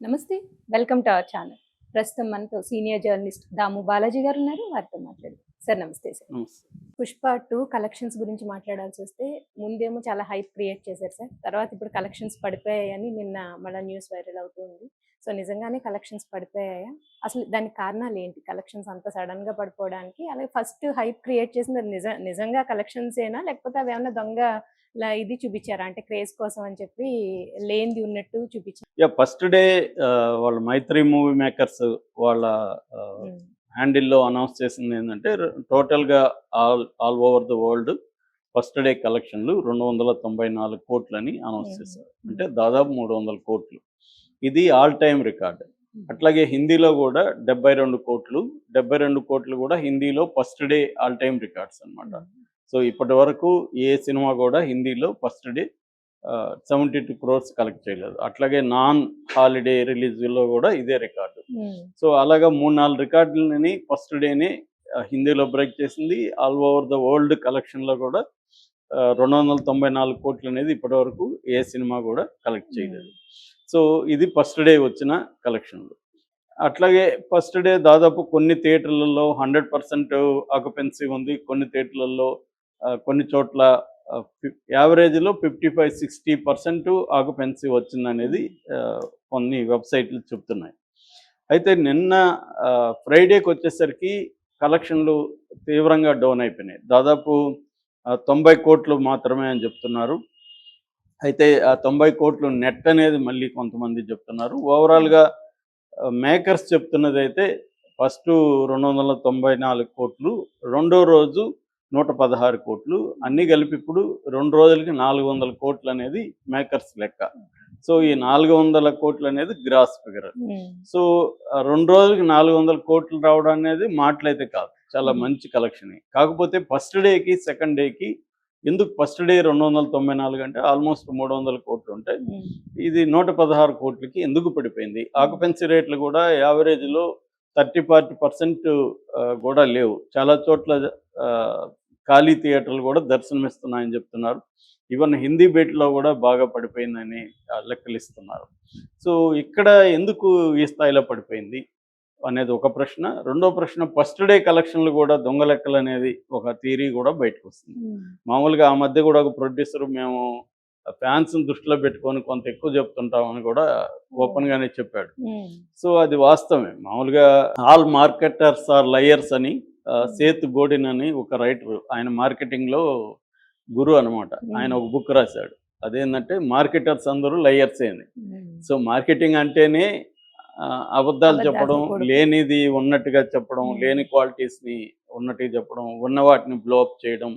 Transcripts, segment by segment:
నమస్తే. Welcome to our channel. ప్రస్తుతం మనతో సీనియర్ జర్నలిస్ట్ దాము బాలాజీ గారు ఉన్నారు. వారితో మాట్లాడదాం. సార్ నమస్తే సార్. నమస్తే. 'పుష్ప 2' కలెక్షన్స్ గురించి మాట్లాడాల్సొస్తే ముందేమో చాలా హైప్ క్రియేట్ చేశారు సార్. తర్వాత ఇప్పుడు కలెక్షన్స్ పడిపోయాయని నిన్న మళ్ళా న్యూస్ వైరల్ అవుతూ ఉంది. సో నిజంగానే కలెక్షన్స్ పడిపోయాయా? అసలు దానికి కారణాలేంటి? కలెక్షన్స్ అంత సడెన్‌గా పడిపోవడానికి? అలాగే ఫస్ట్ హైప్ క్రియేట్ చేసింది అది నిజంగా కలెక్షన్సేనా? లేకపోతే అవేమన్నా దొంగ ఇది చూపిచ్చారా? అంటే క్రేజ్ కోసం అని చెప్పి లేనిది ఉన్నట్టు చూపిచ్చారా? ఫస్ట్ డే వాళ్ళ 'మైత్రి మూవీ మేకర్స్' వాళ్ళ హ్మ్. హ్యాండిల్‌లో అనౌన్స్ చేసిందేంటంటే టోటల్‌గా all over the world first day కలెక్షన్‌లు 294 కోట్లని అనౌన్స్ హ్మ్. చేశారు. అంటే దాదాపు 300 కోట్లు. ఇది ఆల్ టైమ్ రికార్డ్. అట్లాగే హిందీలో కూడా 72 కోట్లు. 72 కోట్లు కూడా హిందీలో first day all time records అన్నమాట. సో ఇప్పటివరకు ఏ సినిమా కూడా హిందీలో ఫస్ట్ డే 72 క్రోర్స్ కలెక్ట్ చేయలేదు. అట్లాగే నాన్ హాలిడే రిలీజ్‌లో కూడా ఇదే రికార్డు. సో అలాగా 3, 4 రికార్డులని ఫస్ట్ డేనే హిందీలో బ్రేక్ చేసింది. ఆల్ ఓవర్ ద వరల్డ్ కలెక్షన్‌లో కూడా 294 కోట్లనేది ఇప్పటివరకు ఏ సినిమా కూడా కలెక్ట్ చేయలేదు. సో ఇది ఫస్ట్ డే వచ్చిన కలెక్షన్‌లు. అట్లాగే ఫస్ట్ డే దాదాపు కొన్ని థియేటర్లలో 100% ఆక్యుపెన్సీ ఉంది. కొన్ని థియేటర్లలో కొన్ని చోట్ల యావరేజ్‌లో 55-60% ఆక్యుపెన్సీ వచ్చిందనేది కొన్ని వెబ్‌సైట్లు చెప్తున్నాయి. అయితే నిన్న ఫ్రైడేకొచ్చేసరికి కలెక్షన్‌లు తీవ్రంగా డౌన్ అయిపోయినాయి. దాదాపు 90 కోట్లు మాత్రమే అని చెప్తున్నారు. అయితే ఆ 90 కోట్లు నెట్ అనేది మళ్ళీ కొంతమంది చెప్తున్నారు. ఓవరాల్‌గా మేకర్స్ చెప్తున్నదైతే ఫస్టు 294 కోట్లు, రెండో రోజు 116 కోట్లు, అన్నీ కలిపి ఇప్పుడు 2 రోజులకి 400 కోట్లు అనేది మేకర్స్ లెక్క. సో ఈ 400 కోట్లు అనేది గ్రాస్ ఫిగర్. సో 2 రోజులకి 400 కోట్లు రావడం అనేది మాటలైతే కాదు, చాలా మంచి కలెక్షనే. కాకపోతే ఫస్ట్ డేకి సెకండ్ డేకి ఎందుకు ఫస్ట్ డే 294 అంటే ఆల్మోస్ట్ 300 కోట్లు ఉంటాయి. ఇది 116 కోట్లకి ఎందుకు పడిపోయింది? ఆక్యుపెన్సీ రేట్లు కూడా యావరేజ్‌లో 30-40% కూడా లేవు. చాలా చోట్ల ఖాళీ థియేటర్లు కూడా దర్శనమిస్తున్నాయని చెప్తున్నారు. ఈవెన్ హిందీ బెట్‌లో కూడా బాగా పడిపోయిందని లెక్కలిస్తున్నారు. సో ఇక్కడ ఎందుకు ఈ స్థాయిలో పడిపోయింది అనేది ఒక ప్రశ్న. రెండో ప్రశ్న, ఫస్ట్ డే కలెక్షన్లు కూడా దొంగ లెక్కలనేది ఒక థియరీ కూడా బయటకొస్తుంది. మామూలుగా ఆ మధ్య కూడా ఒక ప్రొడ్యూసర్ మేము ఫ్యాన్స్‌ని దృష్టిలో పెట్టుకొని కొంత ఎక్కువ చెప్తుంటామని కూడా ఓపెన్‌గానే చెప్పాడు. సో అది వాస్తవమే. మామూలుగా ఆల్ మార్కెటర్స్ ఆర్ లయర్స్ అని సేత్ గోడిన్ అని ఒక రైటర్, ఆయన మార్కెటింగ్‌లో గురువు అనమాట. ఆయన ఒక బుక్ రాశాడు. అదేంటంటే మార్కెటర్స్ అందరూ లయర్సే అని. సో మార్కెటింగ్ అంటేనే అబద్ధాలు చెప్పడం, లేనిది ఉన్నట్టుగా చెప్పడం, లేని క్వాలిటీస్‌ని ఉన్నట్టుగా చెప్పడం, ఉన్న వాటిని బ్లో అప్ చేయడం,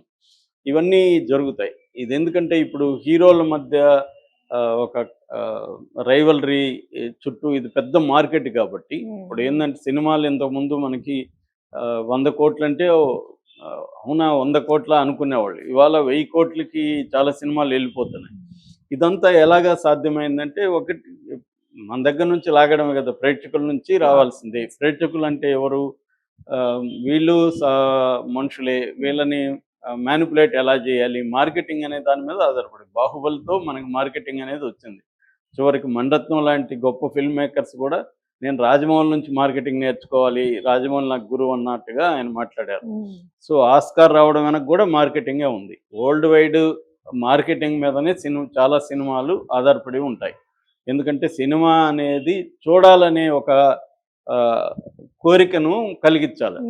ఇవన్నీ జరుగుతాయి. ఇది ఎందుకంటే ఇప్పుడు హీరోల మధ్య ఒక రైవల్రీ చుట్టూ ఇది పెద్ద మార్కెట్ కాబట్టి, ఇప్పుడు ఏంటంటే సినిమాలు ఇంతకుముందు మనకి 100 కోట్లంటే అవునా 100 కోట్ల అనుకునేవాళ్ళు. ఇవాళ 1000 కోట్లకి చాలా సినిమాలు వెళ్ళిపోతున్నాయి. ఇదంతా ఎలాగా సాధ్యమైందంటే, ఒకటి మన దగ్గర నుంచి లాగడమే కదా, ప్రేక్షకుల నుంచి రావాల్సిందే. ప్రేక్షకులు అంటే ఎవరు? వీళ్ళు మనుషులే. వీళ్ళని మ్యానిపులేట్ ఎలా చేయాలి, మార్కెటింగ్ అనే దాని మీద ఆధారపడి బాహుబలితో మనకి మార్కెటింగ్ అనేది వచ్చింది. చివరికి మణిరత్నం లాంటి గొప్ప ఫిల్మ్ మేకర్స్ కూడా నేను రాజమౌళి నుంచి మార్కెటింగ్ నేర్చుకోవాలి, రాజమౌళి నాకు గురువు అన్నట్టుగా ఆయన మాట్లాడారు. సో ఆస్కార్ రావడం వెనక కూడా మార్కెటింగే ఉంది. వరల్డ్ వైడ్ మార్కెటింగ్ మీదనే చాలా సినిమాలు ఆధారపడి ఉంటాయి. ఎందుకంటే సినిమా అనేది చూడాలనే ఒక కోరికను కలిగించాలి.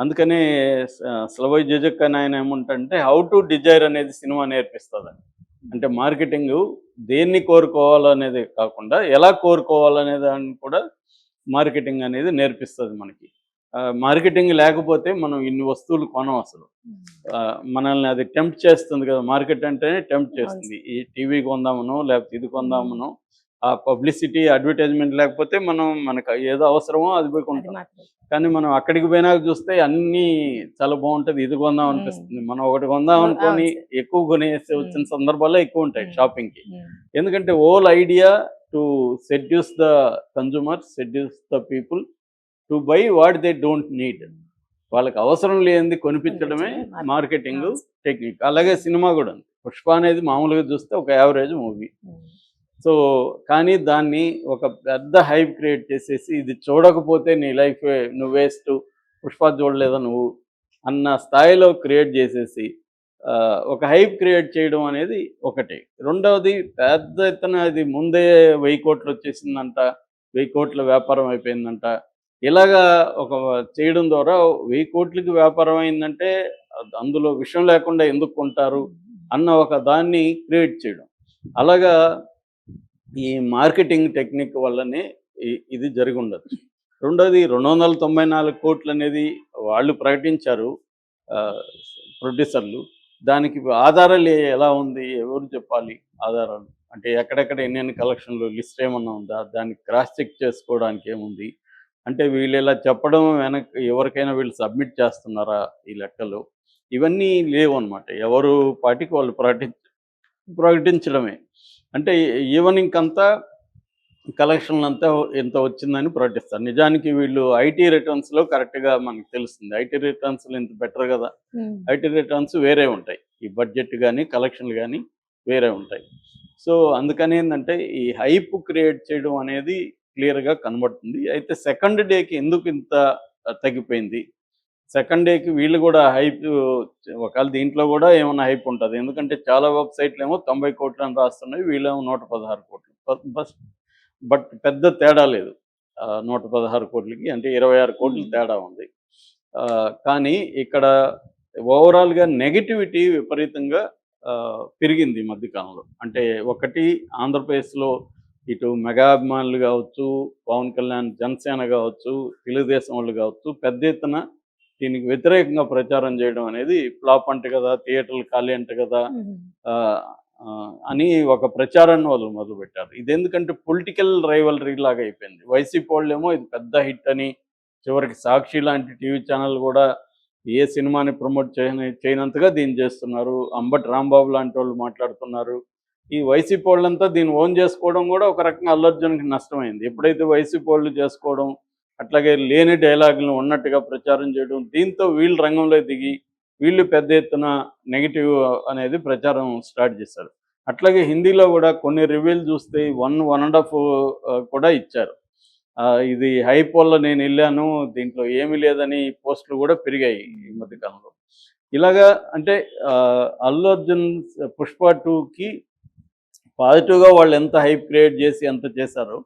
అందుకనే స్లవోయ్ జిజక్ అని ఆయన ఏమంటే హౌ టు డిజైర్ అనేది సినిమా నేర్పిస్తుందని. అంటే మార్కెటింగ్ దేన్ని కోరుకోవాలనేది కాకుండా ఎలా కోరుకోవాలనే దాన్ని కూడా మార్కెటింగ్ అనేది నేర్పిస్తుంది మనకి. మార్కెటింగ్ లేకపోతే మనం ఇన్ని వస్తువులు కొనం అసలు. మనల్ని అది టెంప్ట్ చేస్తుంది కదా, మార్కెట్ అంటేనే టెంప్ట్ చేస్తుంది. ఈ టీవీ కొందామనో లేకపోతే ఇది కొందామనో, ఆ పబ్లిసిటీ అడ్వర్టైజ్మెంట్ లేకపోతే మనకు ఏదో అవసరమో అది పోయి కొంటాం. కానీ మనం అక్కడికి పోయినాక చూస్తే అన్నీ చాలా బాగుంటుంది, ఇది కొందాం అనిపిస్తుంది. మనం ఒకటి కొందాం అనుకొని ఎక్కువ కొనేసి వచ్చిన సందర్భాల్లో ఎక్కువ ఉంటాయి షాపింగ్కి. ఎందుకంటే whole idea to seduce the consumers, seduce the people to buy what they don't need. వాళ్ళకి అవసరం లేనిది కొనిపించడమే మార్కెటింగ్ టెక్నిక్. అలాగే సినిమా కూడా ఉంది. పుష్ప అనేది మామూలుగా చూస్తే ఒక యావరేజ్ మూవీ. సో కానీ దాన్ని ఒక పెద్ద హైప్ క్రియేట్ చేసేసి ఇది చూడకపోతే నీ లైఫ్ నువ్వు వేస్ట్, పుష్ప చూడలేదా నువ్వు అన్న స్థాయిలో క్రియేట్ చేసేసి ఒక హైప్ క్రియేట్ చేయడం అనేది ఒకటి. రెండవది పెద్ద ఎత్తున అది ముందే 1000 కోట్లు వచ్చేసిందంట, 1000 కోట్ల వ్యాపారం అయిపోయిందంట. ఇలాగా ఒక చేయడం ద్వారా 1000 కోట్లకి వ్యాపారం అయిందంటే అందులో విషయం లేకుండా ఎందుకు కొంటారు అన్న ఒక దాన్ని క్రియేట్ చేయడం. అలాగా ఈ మార్కెటింగ్ టెక్నిక్ వల్లనే ఇది జరిగి ఉండొచ్చు. రెండోది 294 కోట్లు అనేది వాళ్ళు ప్రకటించారు ప్రొడ్యూసర్లు. దానికి ఆధారాలు ఎలా ఉంది? ఎవరు చెప్పాలి ఆధారాలు? అంటే ఎక్కడెక్కడ ఎన్నెన్ని కలెక్షన్‌లు లిస్ట్ ఏమన్నా ఉందా? దాన్ని క్రాస్ చెక్ చేసుకోవడానికి ఏముంది? అంటే వీళ్ళు ఇలా చెప్పడం వెనక ఎవరికైనా వీళ్ళు సబ్మిట్ చేస్తున్నారా ఈ లెక్కలు? ఇవన్నీ లేవన్నమాట. ఎవరు పాటికి వాళ్ళు ప్రకటించడమే. అంటే ఈవెనింగ్ అంతా కలెక్షన్లంతా ఇంత వచ్చిందని ప్రకటిస్తారు. నిజానికి వీళ్ళు ఐటీ రిటర్న్స్‌లో కరెక్ట్‌గా మనకు తెలుస్తుంది. ఐటీ రిటర్న్స్‌లో ఇంత బెటర్ కదా! ఐటీ రిటర్న్స్ వేరే ఉంటాయి. ఈ బడ్జెట్ గాని, కలెక్షన్‌లు గాని వేరే ఉంటాయి. సో, అందుకని ఏందంటే ఈ హైప్ క్రియేట్ చేయడం అనేది క్లియర్‌గా కనబడుతుంది. అయితే సెకండ్ డేకి ఎందుకు ఇంత తగ్గిపోయింది? సెకండ్ డేకి వీళ్ళు కూడా హైప్ ఒకవేళ దీంట్లో కూడా ఏమన్నా హైప్ ఉంటది. ఎందుకంటే చాలా వెబ్‌సైట్‌లేమో 90 కోట్లు అని రాస్తున్నాయి. వీళ్ళేమో 116 కోట్లు. బట్ పెద్ద తేడా లేదు. 116 కోట్లకి అంటే 26 కోట్లు తేడా ఉంది. కానీ ఇక్కడ ఓవరాల్‌గా నెగటివిటీ విపరీతంగా పెరిగింది ఈ మధ్య కాలంలో. అంటే ఒకటి ఆంధ్రప్రదేశ్‌లో ఇటు మెగా అభిమానులు కావచ్చు, పవన్ కళ్యాణ్ జనసేన కావచ్చు, తెలుగుదేశం వాళ్ళు కావచ్చు, పెద్ద ఎత్తున దీనికి వ్యతిరేకంగా ప్రచారం చేయడం అనేది ఫ్లాప్ అంట కదా, థియేటర్లు ఖాళీ అంట కదా అని ఒక ప్రచారాన్ని వాళ్ళు మొదలుపెట్టారు. ఇది ఎందుకంటే పొలిటికల్ రైవలరీ లాగా అయిపోయింది. వైసీపీ వాళ్ళేమో ఇది పెద్ద హిట్ అని, చివరికి సాక్షి లాంటి టీవీ ఛానల్ కూడా ఏ సినిమాని ప్రమోట్ చేయనంతగా దీన్ని చేస్తున్నారు. అంబటి రాంబాబు లాంటి వాళ్ళు మాట్లాడుతున్నారు. ఈ వైసీపీ వాళ్ళంతా దీన్ని ఓన్ చేసుకోవడం కూడా ఒక రకంగా అల్లు అర్జున్‌కి నష్టమైంది. ఎప్పుడైతే వైసీపీ వాళ్ళు చేసుకోవడం, అట్లాగే లేని డైలాగులను ఉన్నట్టుగా ప్రచారం చేయడం, దీంతో వీళ్ళు రంగంలో దిగి వీళ్ళు పెద్ద ఎత్తున నెగెటివ్ అనేది ప్రచారం స్టార్ట్ చేశారు. అట్లాగే హిందీలో కూడా కొన్ని రివ్యూలు చూస్తే 1.5 కూడా ఇచ్చారు. ఇది హైప్ వల్ల నేను వెళ్ళాను, దీంట్లో ఏమీ లేదని పోస్టులు కూడా పెరిగాయి ఈ మధ్యకాలంలో. ఇలాగా అంటే అల్లు అర్జున్ పుష్ప 2కి పాజిటివ్‌గా వాళ్ళు ఎంత హైప్ క్రియేట్ చేసి ఎంత చేశారో,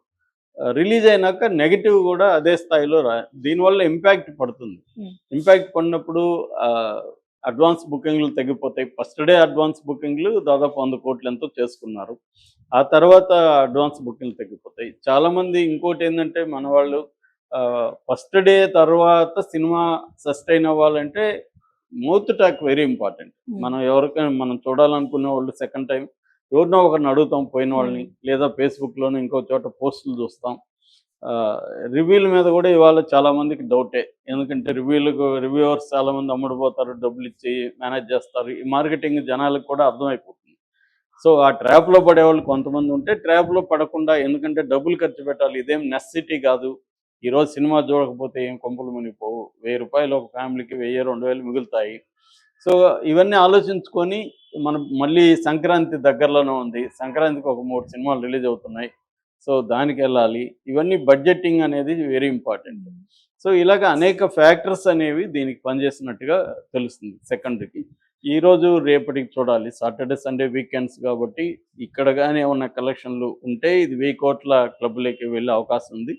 రిలీజ్ అయినాక నెగెటివ్ కూడా అదే స్థాయిలో దీనివల్ల ఇంపాక్ట్ పడుతుంది. ఇంపాక్ట్ పడినప్పుడు అడ్వాన్స్ బుకింగ్లు తగ్గిపోతాయి. ఫస్ట్ డే అడ్వాన్స్ బుకింగ్లు దాదాపు 100 కోట్లు ఎంతో చేసుకున్నారు. ఆ తర్వాత అడ్వాన్స్ బుకింగ్లు తగ్గిపోతాయి. చాలామంది ఇంకోటి ఏంటంటే మన వాళ్ళు ఫస్ట్ డే తర్వాత సినిమా సస్టైన్ అవ్వాలంటే మౌత్ టాక్ వెరీ ఇంపార్టెంట్. మనం ఎవరికైనా మనం చూడాలనుకునే వాళ్ళు సెకండ్ టైం ఎవరినో ఒకరిని అడుగుతాం పోయిన వాళ్ళని, లేదా ఫేస్బుక్‌లోనో ఇంకో చోట పోస్టులు చూస్తాం. రివ్యూల మీద కూడా ఇవాళ చాలామందికి డౌటే. ఎందుకంటే రివ్యూవర్స్ చాలామంది అమ్ముడుపోతారు, డబ్బులిచ్చి మేనేజ్ చేస్తారు. ఈ మార్కెటింగ్ జనాలకు కూడా అర్థమైపోతుంది. సో, ఆ ట్రాప్‌లో పడేవాళ్ళు కొంతమంది ఉంటే, ట్రాప్‌లో పడకుండా ఎందుకంటే డబ్బులు ఖర్చు పెట్టాలి. ఇదేం నెసెసిటీ కాదు. ఈరోజు సినిమా చూడకపోతే ఏం కొంపలు మునిగిపోవు. రూ. 1000 ఒక ఫ్యామిలీకి 1000, 2000 మిగులుతాయి. సో, ఇవన్నీ ఆలోచించుకొని మనం మళ్ళీ సంక్రాంతి దగ్గరలోనే ఉంది. సంక్రాంతికి ఒక 3 సినిమాలు రిలీజ్ అవుతున్నాయి. సో, దానికెళ్ళాలి. ఇవన్నీ బడ్జెటింగ్ అనేది వెరీ ఇంపార్టెంట్. సో, ఇలాగ అనేక ఫ్యాక్టర్స్ అనేవి దీనికి పనిచేస్తున్నట్టుగా తెలుస్తుంది సెకండ్‌కి. ఈరోజు రేపటికి చూడాలి. సాటర్డే, సండే వీకెండ్స్ కాబట్టి ఇక్కడ గాని ఏమన్నా కలెక్షన్‌లు ఉంటే ఇది 1000 కోట్ల క్లబ్‌లోకి వెళ్ళే అవకాశం ఉంది.